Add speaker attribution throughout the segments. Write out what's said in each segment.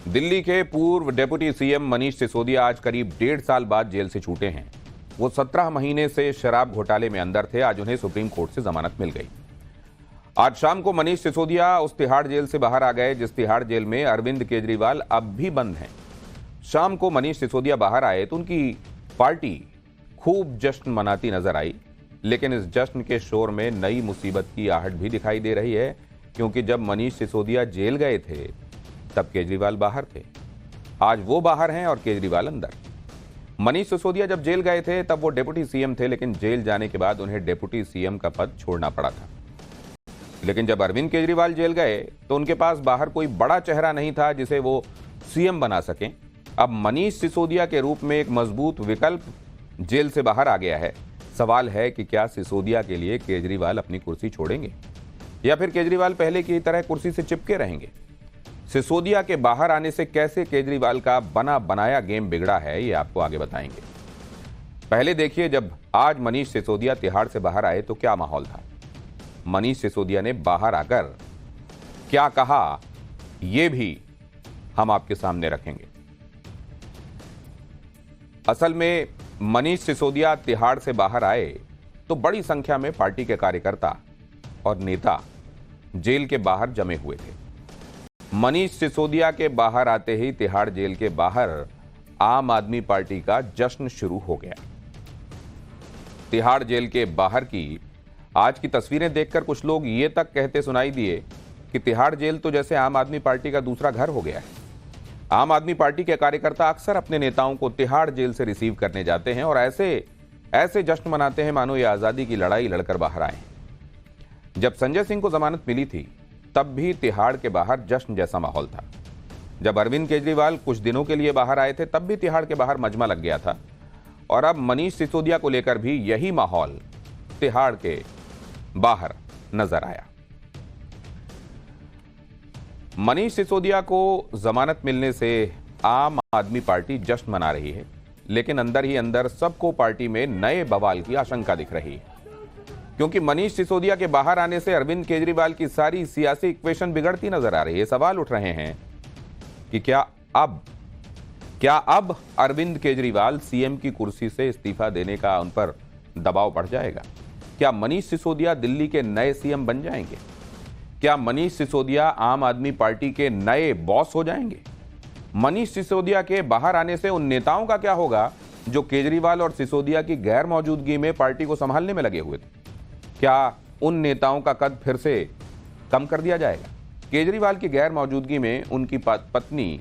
Speaker 1: दिल्ली के पूर्व deputy CM Manish Sisodia आज करीब 1.5 साल बाद जेल से छूटे हैं। वो 17 महीने से शराब घोटाले में अंदर थे। आज उन्हें सुप्रीम कोर्ट से जमानत मिल गई। आज शाम को मनीष सिसोदिया उस तिहाड़ जेल से बाहर आ गए जिस तिहाड़ जेल में अरविंद केजरीवाल अब भी बंद हैं। शाम को मनीष सिसोदिया बाहर आए तो उनकी पार्टी खूब जश्न मनाती नजर आई, लेकिन इस जश्न के शोर में नई मुसीबत की आहट भी दिखाई दे रही है, क्योंकि जब मनीष सिसोदिया जेल गए थे तब केजरीवाल बाहर थे। आज वो बाहर हैं और केजरीवाल अंदर। मनीष सिसोदिया जब जेल गए थे तब वो डेप्यूटी सीएम थे, लेकिन जेल जाने के बाद उन्हें डेप्यूटी सीएम का पद छोड़ना पड़ा था। लेकिन जब अरविंद केजरीवाल जेल गए तो उनके पास बाहर कोई बड़ा चेहरा नहीं था जिसे वो सीएम बना सकें। अब मनीष सिसोदिया के रूप में एक मजबूत विकल्प जेल से बाहर आ गया है। सवाल है कि क्या सिसोदिया के लिए केजरीवाल अपनी कुर्सी छोड़ेंगे या फिर केजरीवाल पहले की तरह कुर्सी से चिपके रहेंगे। सिसोदिया के बाहर आने से कैसे केजरीवाल का बना बनाया गेम बिगड़ा है, ये आपको आगे बताएंगे। पहले देखिए, जब आज मनीष सिसोदिया तिहाड़ से बाहर आए तो क्या माहौल था। मनीष सिसोदिया ने बाहर आकर क्या कहा, यह भी हम आपके सामने रखेंगे। असल में मनीष सिसोदिया तिहाड़ से बाहर आए तो बड़ी संख्या में पार्टी के कार्यकर्ता और नेता जेल के बाहर जमे हुए थे। मनीष सिसोदिया के बाहर आते ही तिहाड़ जेल के बाहर आम आदमी पार्टी का जश्न शुरू हो गया। तिहाड़ जेल के बाहर की आज की तस्वीरें देखकर कुछ लोग ये तक कहते सुनाई दिए कि तिहाड़ जेल तो जैसे आम आदमी पार्टी का दूसरा घर हो गया है। आम आदमी पार्टी के कार्यकर्ता अक्सर अपने नेताओं को तिहाड़ जेल से रिसीव करने जाते हैं और ऐसे जश्न मनाते हैं मानो ये आजादी की लड़ाई लड़कर बाहर आए। जब संजय सिंह को जमानत मिली थी तब भी तिहाड़ के बाहर जश्न जैसा माहौल था। जब अरविंद केजरीवाल कुछ दिनों के लिए बाहर आए थे तब भी तिहाड़ के बाहर मजमा लग गया था, और अब मनीष सिसोदिया को लेकर भी यही माहौल तिहाड़ के बाहर नजर आया। मनीष सिसोदिया को जमानत मिलने से आम आदमी पार्टी जश्न मना रही है, लेकिन अंदर ही अंदर सबको पार्टी में नए बवाल की आशंका दिख रही है, क्योंकि मनीष सिसोदिया के बाहर आने से अरविंद केजरीवाल की सारी सियासी इक्वेशन बिगड़ती नजर आ रही है। सवाल उठ रहे हैं कि क्या अब अरविंद केजरीवाल सीएम की कुर्सी से इस्तीफा देने का उन पर दबाव बढ़ जाएगा? क्या मनीष सिसोदिया दिल्ली के नए सीएम बन जाएंगे? क्या मनीष सिसोदिया आम आदमी पार्टी के नए बॉस हो जाएंगे? मनीष सिसोदिया के बाहर आने से उन नेताओं का क्या होगा जो केजरीवाल और सिसोदिया की गैर मौजूदगी में पार्टी को संभालने में लगे हुए थे? क्या उन नेताओं का कद फिर से कम कर दिया जाएगा? केजरीवाल की गैर मौजूदगी में उनकी पत्नी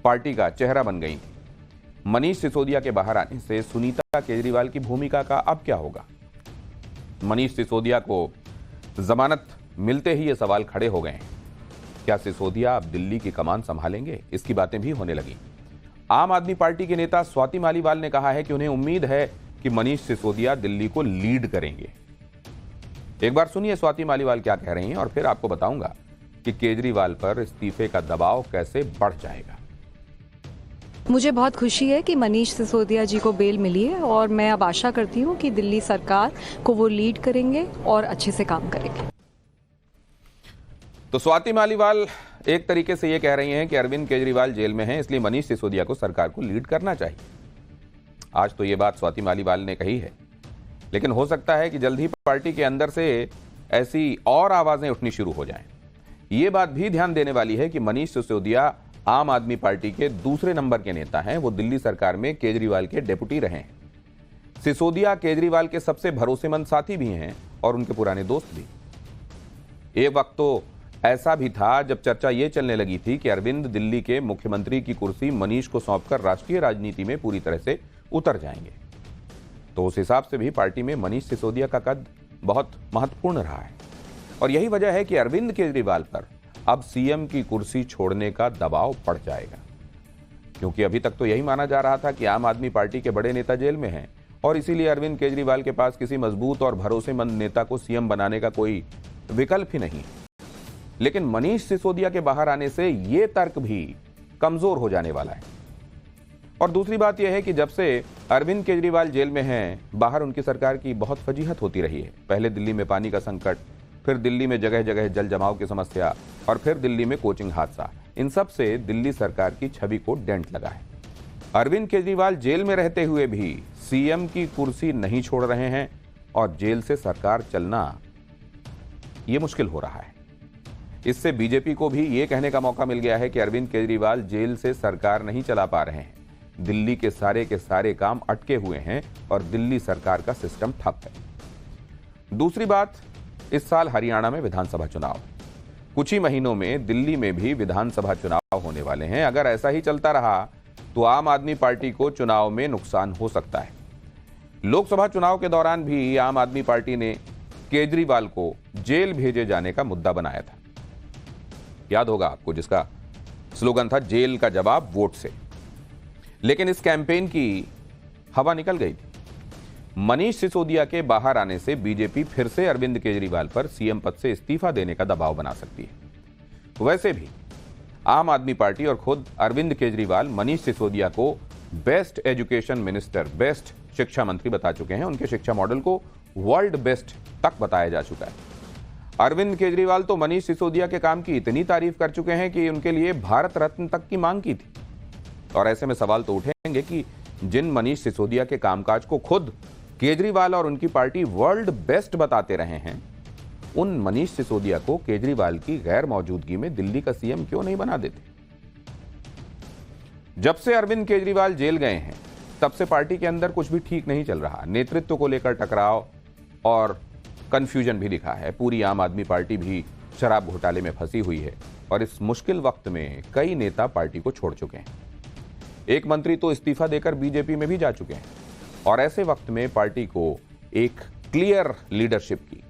Speaker 1: पार्टी का चेहरा बन गई थी। मनीष सिसोदिया के बाहर आने से सुनीता केजरीवाल की भूमिका का अब क्या होगा? मनीष सिसोदिया को जमानत मिलते ही ये सवाल खड़े हो गए हैं। क्या सिसोदिया अब दिल्ली की कमान संभालेंगे? इसकी बातें भी होने लगी। आम आदमी पार्टी के नेता स्वाति मालीवाल ने कहा है कि उन्हें उम्मीद है कि मनीष सिसोदिया दिल्ली को लीड करेंगे। एक बार सुनिए स्वाति मालीवाल क्या कह रही हैं और फिर आपको बताऊंगा कि केजरीवाल पर इस्तीफे का दबाव कैसे बढ़ जाएगा।
Speaker 2: मुझे बहुत खुशी है कि मनीष सिसोदिया जी को बेल मिली है और मैं अब आशा करती हूँ कि दिल्ली सरकार को वो लीड करेंगे और अच्छे से काम करेंगे।
Speaker 1: तो स्वाति मालीवाल एक तरीके से ये कह रही हैं कि अरविंद केजरीवाल जेल में हैं, इसलिए मनीष सिसोदिया को सरकार को लीड करना चाहिए। आज तो ये बात स्वाति मालीवाल ने कही है, लेकिन हो सकता है कि जल्द ही पार्टी के अंदर से ऐसी और आवाजें उठनी शुरू हो जाएं। ये बात भी ध्यान देने वाली है कि मनीष सिसोदिया आम आदमी पार्टी के दूसरे नंबर के नेता हैं। वो दिल्ली सरकार में केजरीवाल के डेप्यूटी रहे हैं। सिसोदिया केजरीवाल के सबसे भरोसेमंद साथी भी हैं और उनके पुराने दोस्त भी। एक वक्त तो ऐसा भी था जब चर्चा ये चलने लगी थी कि अरविंद दिल्ली के मुख्यमंत्री की कुर्सी मनीष को सौंपकर राष्ट्रीय राजनीति में पूरी तरह से उतर जाएंगे। तो उस हिसाब से भी पार्टी में मनीष सिसोदिया का कद बहुत महत्वपूर्ण रहा है, और यही वजह है कि अरविंद केजरीवाल पर अब सीएम की कुर्सी छोड़ने का दबाव बढ़ जाएगा, क्योंकि अभी तक तो यही माना जा रहा था कि आम आदमी पार्टी के बड़े नेता जेल में हैं और इसीलिए अरविंद केजरीवाल के पास किसी मजबूत और भरोसेमंद नेता को सीएम बनाने का कोई विकल्प ही नहीं। लेकिन मनीष सिसोदिया के बाहर आने से यह तर्क भी कमजोर हो जाने वाला है। और दूसरी बात यह है कि जब से अरविंद केजरीवाल जेल में हैं, बाहर उनकी सरकार की बहुत फजीहत होती रही है। पहले दिल्ली में पानी का संकट, फिर दिल्ली में जगह जगह जल जमाव की समस्या, और फिर दिल्ली में कोचिंग हादसा। इन सब से दिल्ली सरकार की छवि को डेंट लगा है। अरविंद केजरीवाल जेल में रहते हुए भी सीएम की कुर्सी नहीं छोड़ रहे हैं और जेल से सरकार चलना यह मुश्किल हो रहा है। इससे बीजेपी को भी यह कहने का मौका मिल गया है कि अरविंद केजरीवाल जेल से सरकार नहीं चला पा रहे हैं। दिल्ली के सारे काम अटके हुए हैं और दिल्ली सरकार का सिस्टम ठप है। दूसरी बात, इस साल हरियाणा में विधानसभा चुनाव, कुछ ही महीनों में दिल्ली में भी विधानसभा चुनाव होने वाले हैं। अगर ऐसा ही चलता रहा तो आम आदमी पार्टी को चुनाव में नुकसान हो सकता है। लोकसभा चुनाव के दौरान भी आम आदमी पार्टी ने केजरीवाल को जेल भेजे जाने का मुद्दा बनाया था। याद होगा आपको, जिसका स्लोगन था जेल का जवाब वोट से। लेकिन इस कैंपेन की हवा निकल गई थी। मनीष सिसोदिया के बाहर आने से बीजेपी फिर से अरविंद केजरीवाल पर सीएम पद से इस्तीफा देने का दबाव बना सकती है। वैसे भी आम आदमी पार्टी और खुद अरविंद केजरीवाल मनीष सिसोदिया को बेस्ट एजुकेशन मिनिस्टर, बेस्ट शिक्षा मंत्री बता चुके हैं। उनके शिक्षा मॉडल को वर्ल्ड बेस्ट तक बताया जा चुका है। अरविंद केजरीवाल तो मनीष सिसोदिया के काम की इतनी तारीफ कर चुके हैं कि उनके लिए भारत रत्न तक की मांग की थी। और ऐसे में सवाल तो उठेंगे कि जिन मनीष सिसोदिया के कामकाज को खुद केजरीवाल और उनकी पार्टी वर्ल्ड बेस्ट बताते रहे हैं, उन मनीष सिसोदिया को केजरीवाल की गैर मौजूदगी में दिल्ली का सीएम क्यों नहीं बना देते? जब से अरविंद केजरीवाल जेल गए हैं तब से पार्टी के अंदर कुछ भी ठीक नहीं चल रहा। नेतृत्व को लेकर टकराव और कंफ्यूजन भी दिखा है। पूरी आम आदमी पार्टी भी शराब घोटाले में फंसी हुई है और इस मुश्किल वक्त में कई नेता पार्टी को छोड़ चुके हैं। एक मंत्री तो इस्तीफा देकर बीजेपी में भी जा चुके हैं। और ऐसे वक्त में पार्टी को एक क्लियर लीडरशिप की,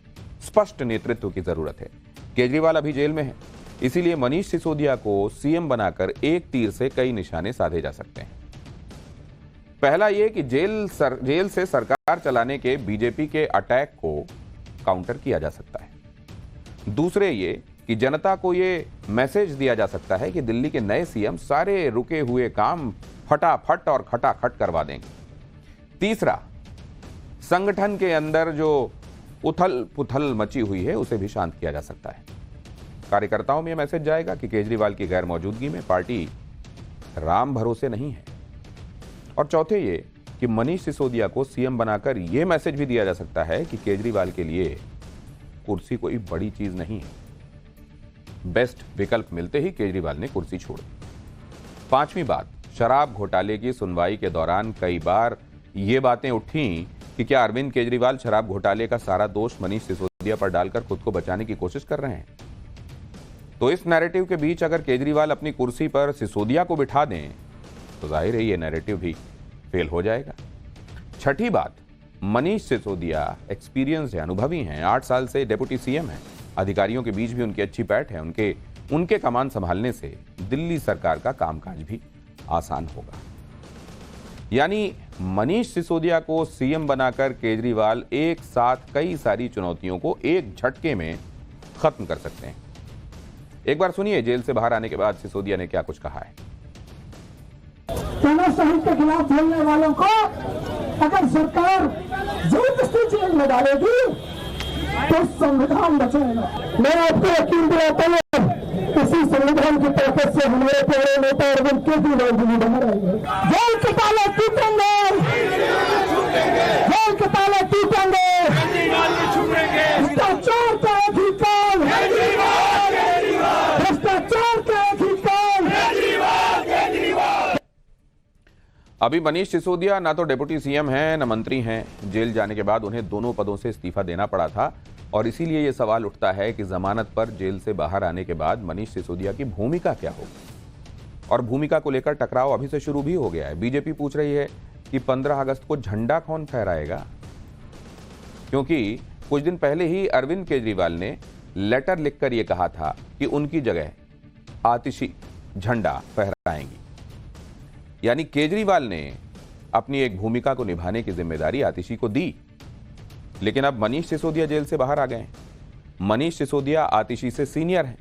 Speaker 1: स्पष्ट नेतृत्व की जरूरत है। केजरीवाल अभी जेल में है, इसीलिए मनीष सिसोदिया को सीएम बनाकर एक तीर से कई निशाने साधे जा सकते हैं। पहला यह कि जेल से सरकार चलाने के बीजेपी के अटैक को काउंटर किया जा सकता है। दूसरे ये कि जनता को ये मैसेज दिया जा सकता है कि दिल्ली के नए सीएम सारे रुके हुए काम फटाफट और खटाखट करवा देंगे। तीसरा, संगठन के अंदर जो उथल पुथल मची हुई है उसे भी शांत किया जा सकता है। कार्यकर्ताओं में यह मैसेज जाएगा कि केजरीवाल की गैर मौजूदगी में पार्टी राम भरोसे नहीं है। और चौथे ये कि मनीष सिसोदिया को सीएम बनाकर यह मैसेज भी दिया जा सकता है कि केजरीवाल के लिए कुर्सी कोई बड़ी चीज नहीं है। बेस्ट विकल्प मिलते ही केजरीवाल ने कुर्सी छोड़ दी। पांचवी बात, शराब घोटाले की सुनवाई के दौरान कई बार ये बातें उठी कि क्या अरविंद केजरीवाल शराब घोटाले का सारा दोष मनीष सिसोदिया पर डालकर खुद को बचाने की कोशिश कर रहे हैं। तो इस नैरेटिव के बीच अगर केजरीवाल अपनी कुर्सी पर सिसोदिया को बिठा दें तो जाहिर है ये नैरेटिव भी फेल हो जाएगा। छठी बात, मनीष सिसोदिया एक्सपीरियंस है, अनुभवी हैं, 8 साल से डेप्यूटी सीएम हैं। अधिकारियों के बीच भी उनकी अच्छी पैठ है। उनके कमान संभालने से दिल्ली सरकार का कामकाज भी आसान होगा। यानी मनीष सिसोदिया को सीएम बनाकर केजरीवाल एक साथ कई सारी चुनौतियों को एक झटके में खत्म कर सकते हैं। एक बार सुनिए जेल से बाहर आने के बाद सिसोदिया ने क्या कुछ कहा है।
Speaker 3: तानाशाही के खिलाफ बोलने वालों को अगर सरकार जबरदस्ती जेल में डालेगी तो संविधान बचेगा। मैं आपको यकीन दिलाता हूं, इसी संविधान की ताकत से हमारे प्यारे नेता अरविंद केजरीवाल जी बाहर आएंगे। जेल के ताले टूटेंगे, जेल के ताले टूटेंगे। भ्रष्टाचार का अधिकार, भ्रष्टाचार का अधिकार।
Speaker 1: अभी मनीष सिसोदिया ना तो डेप्यूटी सीएम हैं, न मंत्री हैं। जेल जाने के बाद उन्हें दोनों पदों से इस्तीफा देना पड़ा था और इसीलिए यह सवाल उठता है कि जमानत पर जेल से बाहर आने के बाद मनीष सिसोदिया की भूमिका क्या होगी। और भूमिका को लेकर टकराव अभी से शुरू भी हो गया है। बीजेपी पूछ रही है कि 15 अगस्त को झंडा कौन फहराएगा, क्योंकि कुछ दिन पहले ही अरविंद केजरीवाल ने लेटर लिखकर यह कहा था कि उनकी जगह आतिशी झंडा फहराएंगी। यानी केजरीवाल ने अपनी एक भूमिका को निभाने की जिम्मेदारी आतिशी को दी। लेकिन अब मनीष सिसोदिया जेल से बाहर आ गए हैं। मनीष सिसोदिया आतिशी से सीनियर हैं।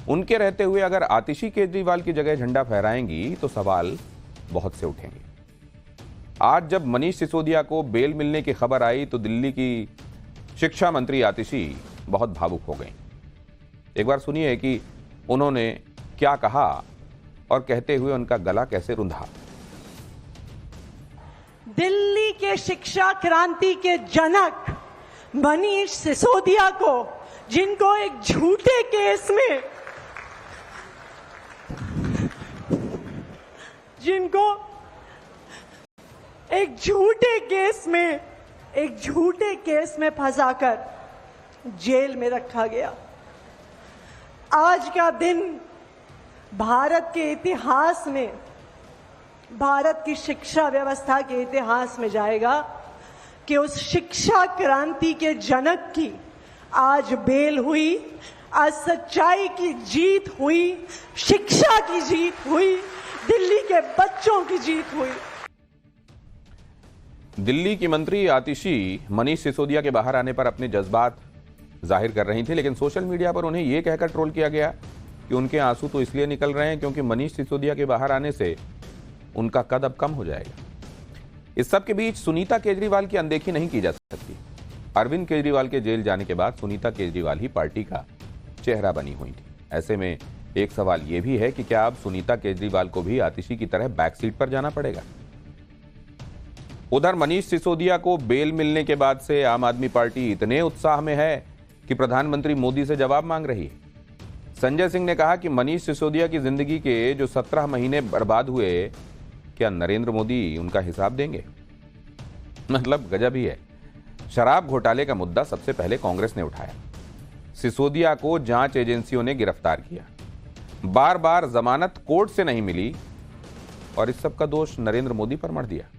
Speaker 1: उनके रहते हुए अगर आतिशी केजरीवाल की जगह झंडा फहराएंगी तो सवाल बहुत से उठेंगे। आज जब मनीष सिसोदिया को बेल मिलने की खबर आई तो दिल्ली की शिक्षा मंत्री आतिशी बहुत भावुक हो गई। एक बार सुनिए कि उन्होंने क्या कहा और कहते हुए उनका गला कैसे रुंधा।
Speaker 4: दिल्ली के शिक्षा क्रांति के जनक मनीष सिसोदिया को, जिनको एक झूठे केस में एक झूठे केस में फंसाकर जेल में रखा गया। आज का दिन भारत के इतिहास में, भारत की शिक्षा व्यवस्था के इतिहास में जाएगा कि उस शिक्षा क्रांति के जनक की आज बेल हुई, आज सच्चाई की जीत हुई, शिक्षा की जीत हुई, दिल्ली के बच्चों की जीत हुई।
Speaker 1: दिल्ली की मंत्री आतिशी मनीष सिसोदिया के बाहर आने पर अपने जज्बात जाहिर कर रही थी, लेकिन सोशल मीडिया पर उन्हें यह कहकर ट्रोल किया गया कि उनके आंसू तो इसलिए निकल रहे हैं क्योंकि मनीष सिसोदिया के बाहर आने से उनका कद अब कम हो जाएगा। इस सब के बीच सुनीता केजरीवाल की अनदेखी नहीं की जा सकती। अरविंद केजरीवाल के जेल जाने के बाद सुनीता केजरीवाल ही पार्टी का चेहरा बनी हुई थी। ऐसे में एक सवाल यह भी है कि क्या अब सुनीता केजरीवाल को भी आतिशी की तरह बैक सीट पर जाना पड़ेगा। उधर मनीष सिसोदिया को बेल मिलने के बाद से आम आदमी पार्टी इतने उत्साह में है कि प्रधानमंत्री मोदी से जवाब मांग रही है। संजय सिंह ने कहा कि मनीष सिसोदिया की जिंदगी के जो 17 महीने बर्बाद हुए, क्या नरेंद्र मोदी उनका हिसाब देंगे? मतलब गजब ही है। शराब घोटाले का मुद्दा सबसे पहले कांग्रेस ने उठाया। सिसोदिया को जांच एजेंसियों ने गिरफ्तार किया, बार बार जमानत कोर्ट से नहीं मिली और इस सब का दोष नरेंद्र मोदी पर मढ़ दिया।